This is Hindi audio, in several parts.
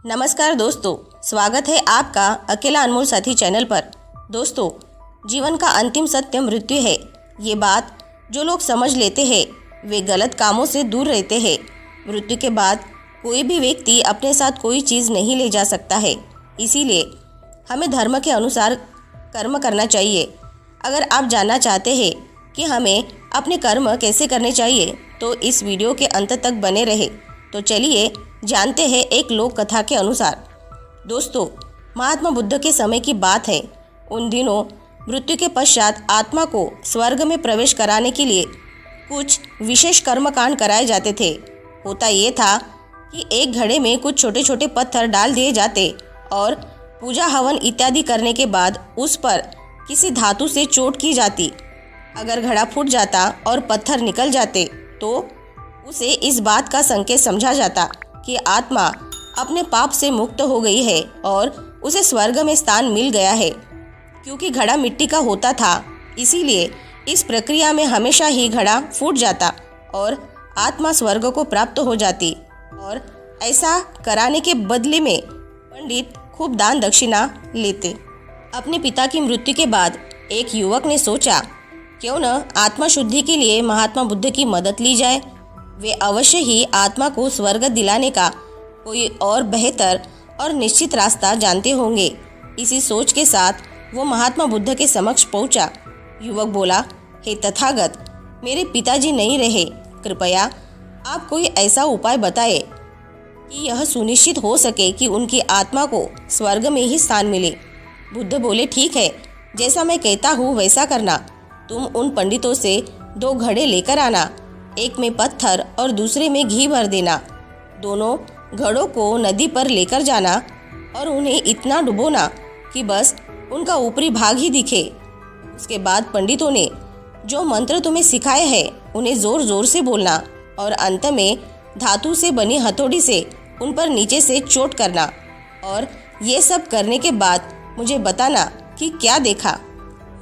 नमस्कार दोस्तों, स्वागत है आपका अकेला अनमोल साथी चैनल पर। दोस्तों, जीवन का अंतिम सत्य मृत्यु है। ये बात जो लोग समझ लेते हैं वे गलत कामों से दूर रहते हैं। मृत्यु के बाद कोई भी व्यक्ति अपने साथ कोई चीज़ नहीं ले जा सकता है, इसीलिए हमें धर्म के अनुसार कर्म करना चाहिए। अगर आप जानना चाहते हैं कि हमें अपने कर्म कैसे करने चाहिए तो इस वीडियो के अंत तक बने रहे। तो चलिए जानते हैं एक लोक कथा के अनुसार। दोस्तों, महात्मा बुद्ध के समय की बात है। उन दिनों मृत्यु के पश्चात आत्मा को स्वर्ग में प्रवेश कराने के लिए कुछ विशेष कर्मकांड कराए जाते थे। होता ये था कि एक घड़े में कुछ छोटे छोटे पत्थर डाल दिए जाते और पूजा हवन इत्यादि करने के बाद उस पर किसी धातु से चोट की जाती। अगर घड़ा फूट जाता और पत्थर निकल जाते तो उसे इस बात का संकेत समझा जाता कि आत्मा अपने पाप से मुक्त हो गई है और उसे स्वर्ग में स्थान मिल गया है। क्योंकि घड़ा मिट्टी का होता था, इसीलिए इस प्रक्रिया में हमेशा ही घड़ा फूट जाता और आत्मा स्वर्ग को प्राप्त हो जाती। और ऐसा कराने के बदले में पंडित खूब दान दक्षिणा लेते। अपने पिता की मृत्यु के बाद एक युवक ने सोचा, क्यों न आत्मा शुद्धि के लिए महात्मा बुद्ध की मदद ली जाए। वे अवश्य ही आत्मा को स्वर्ग दिलाने का कोई और बेहतर और निश्चित रास्ता जानते होंगे। इसी सोच के साथ वो महात्मा बुद्ध के समक्ष पहुंचा। युवक बोला, हे तथागत, मेरे पिताजी नहीं रहे, कृपया आप कोई ऐसा उपाय बताएं कि यह सुनिश्चित हो सके कि उनकी आत्मा को स्वर्ग में ही स्थान मिले। बुद्ध बोले, ठीक है, जैसा मैं कहता हूँ वैसा करना। तुम उन पंडितों से 2 घड़े लेकर आना, एक में पत्थर और दूसरे में घी भर देना। दोनों घड़ों को नदी पर लेकर जाना और उन्हें इतना डुबोना कि बस उनका ऊपरी भाग ही दिखे। उसके बाद पंडितों ने जो मंत्र तुम्हें सिखाए हैं उन्हें ज़ोर ज़ोर से बोलना और अंत में धातु से बनी हथौड़ी से उन पर नीचे से चोट करना। और ये सब करने के बाद मुझे बताना कि क्या देखा।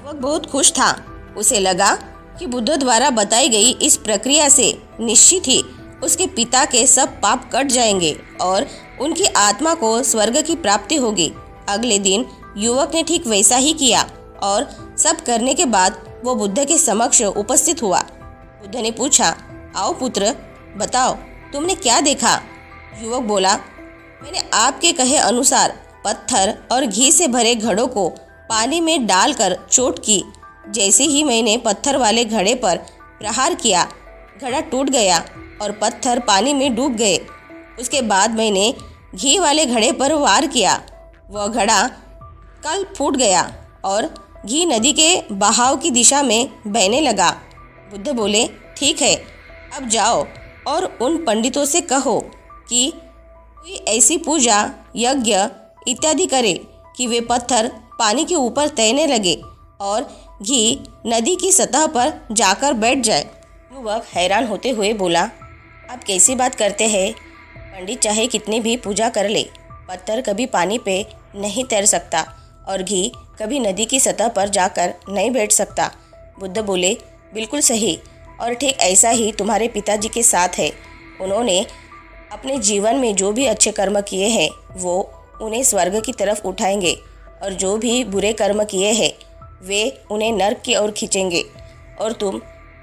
वह बहुत खुश था। उसे लगा कि बुद्ध द्वारा बताई गई इस प्रक्रिया से निश्चित ही उसके पिता के सब पाप कट जाएंगे और उनकी आत्मा को स्वर्ग की प्राप्ति होगी। अगले दिन युवक ने ठीक वैसा ही किया और सब करने के बाद वो बुद्ध के समक्ष उपस्थित हुआ। बुद्ध ने पूछा, आओ पुत्र, बताओ तुमने क्या देखा। युवक बोला, मैंने आपके कहे अनुसार पत्थर और घी से भरे घड़ों को पानी में डालकर चोट की। जैसे ही मैंने पत्थर वाले घड़े पर प्रहार किया, घड़ा टूट गया और पत्थर पानी में डूब गए। उसके बाद मैंने घी वाले घड़े पर वार किया, वह घड़ा कल फूट गया और घी नदी के बहाव की दिशा में बहने लगा। बुद्ध बोले, ठीक है, अब जाओ और उन पंडितों से कहो कि कोई ऐसी पूजा यज्ञ इत्यादि करे कि वे पत्थर पानी के ऊपर तैरने लगे और घी नदी की सतह पर जाकर बैठ जाए। युवक हैरान होते हुए बोला, आप कैसी बात करते हैं? पंडित चाहे कितनी भी पूजा कर ले, पत्थर कभी पानी पे नहीं तैर सकता और घी कभी नदी की सतह पर जाकर नहीं बैठ सकता। बुद्ध बोले, बिल्कुल सही, और ठीक ऐसा ही तुम्हारे पिताजी के साथ है। उन्होंने अपने जीवन में जो भी अच्छे कर्म किए हैं वो उन्हें स्वर्ग की तरफ उठाएंगे और जो भी बुरे कर्म किए हैं वे उन्हें नर्क की ओर खींचेंगे। और तुम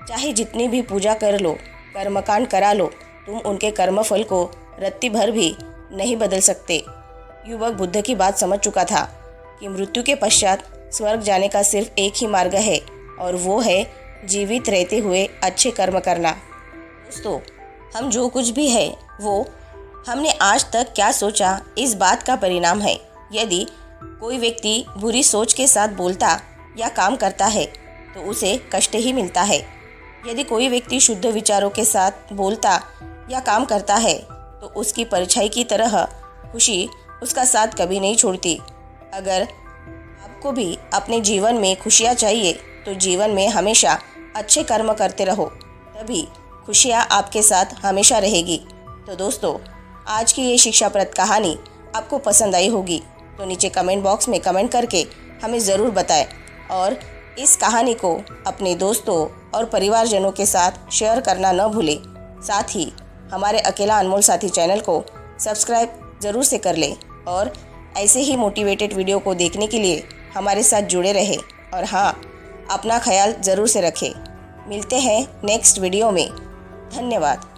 चाहे जितनी भी पूजा कर लो, कर्मकांड करा लो, तुम उनके कर्मफल को रत्ती भर भी नहीं बदल सकते। युवक बुद्ध की बात समझ चुका था कि मृत्यु के पश्चात स्वर्ग जाने का सिर्फ एक ही मार्ग है और वो है जीवित रहते हुए अच्छे कर्म करना। दोस्तों, हम जो कुछ भी है वो हमने आज तक क्या सोचा इस बात का परिणाम है। यदि कोई व्यक्ति बुरी सोच के साथ बोलता या काम करता है तो उसे कष्ट ही मिलता है। यदि कोई व्यक्ति शुद्ध विचारों के साथ बोलता या काम करता है तो उसकी परछाई की तरह खुशी उसका साथ कभी नहीं छोड़ती। अगर आपको भी अपने जीवन में खुशियाँ चाहिए तो जीवन में हमेशा अच्छे कर्म करते रहो, तभी खुशियाँ आपके साथ हमेशा रहेगी। तो दोस्तों, आज की ये शिक्षाप्रद कहानी आपको पसंद आई होगी तो नीचे कमेंट बॉक्स में कमेंट करके हमें ज़रूर बताएं और इस कहानी को अपने दोस्तों और परिवारजनों के साथ शेयर करना न भूलें। साथ ही हमारे अकेला अनमोल साथी चैनल को सब्सक्राइब ज़रूर से कर ले और ऐसे ही मोटिवेटेड वीडियो को देखने के लिए हमारे साथ जुड़े रहे। और हाँ, अपना ख्याल ज़रूर से रखें। मिलते हैं नेक्स्ट वीडियो में। धन्यवाद।